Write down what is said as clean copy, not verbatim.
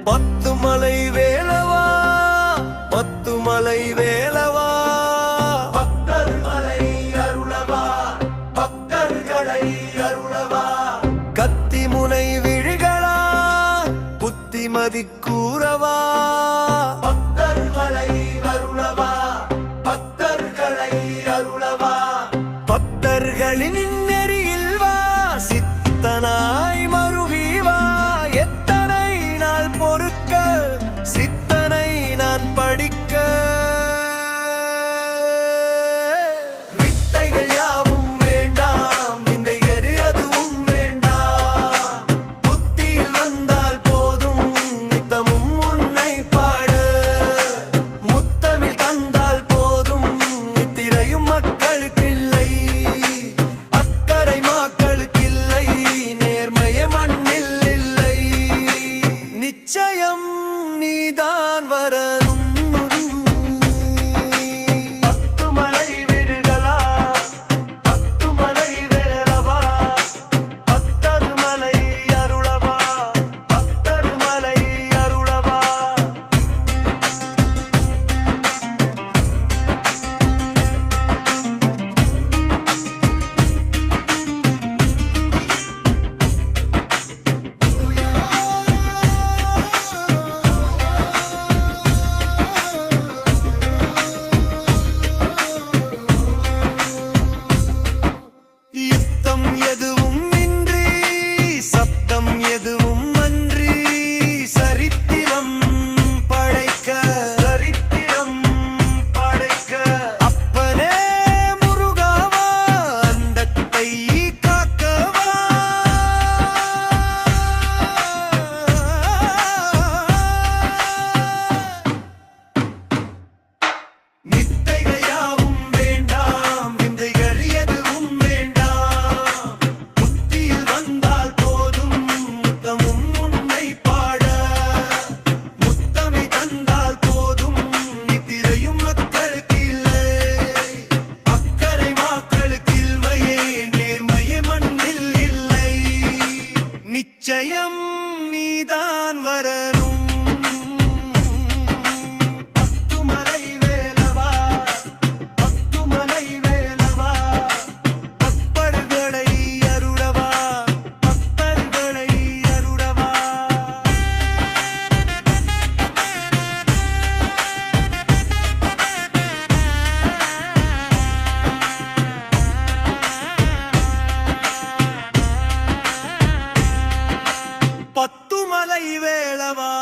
பத்துமலை வேலவா பத்துமலை வேலவா பக்தர்களை அருளவா பக்தர்களை அருளவா கத்திமுனை விழிகளா புத்திமதி கூறவா பக்தர்களை அருளவா பக்தர்களை அருளவா பக்தர்களின் நெறியில் வா சித்தனாய் மருவி வா எத்தனை நாள் பொறுக்க சித்தனை நான் படிக்க வித்தைகள் யாவும் வேண்டாம் விந்தைகள் எதுவும் வேண்டாம் புத்தியில் வந்தால் போதும் நித்தமும் உன்னை பாட முத்தமிழ் தந்தால் போதும் நித்திரையும் மக்களுக்கு இல்லை அக்கறை மக்களுக்கில்லை நேர்மைய மண்ணில் இல்லை நிச்சயம் நீதான் வரணும் பத்துமலை விடுகளா பத்துமலை வேலவா பக்தர்மலை அருளவா பக்தர்மலை அருளவா யுத்தம் எதுவும் இன்றி சப்தம் எதுவும் அன்றி சரித்திரம் படைக்க அப்பனே முருகாவா அண்டத்தை காக்கவா நித்தைகள் யாவும் வேண்டாம் விந்தைகள் எதுவும் வேண்டாம் புத்தியில் வந்தால் போதும் முத்தமும் உன்னை பாட முத்தமை தந்தால் போதும் நித்திரையும் மக்களுக்கு இல்லை அக்கறை மக்களுக்கு இல்லையே நேர்மையே மண்ணில் இல்லை நிச்சயம் நீதான் வரணும் பத்துமலை வேலவா பத்துமலை வேலவா பக்தர்களை அருளவா பக்தர்களை அருளவா பத்துமலை வேலவா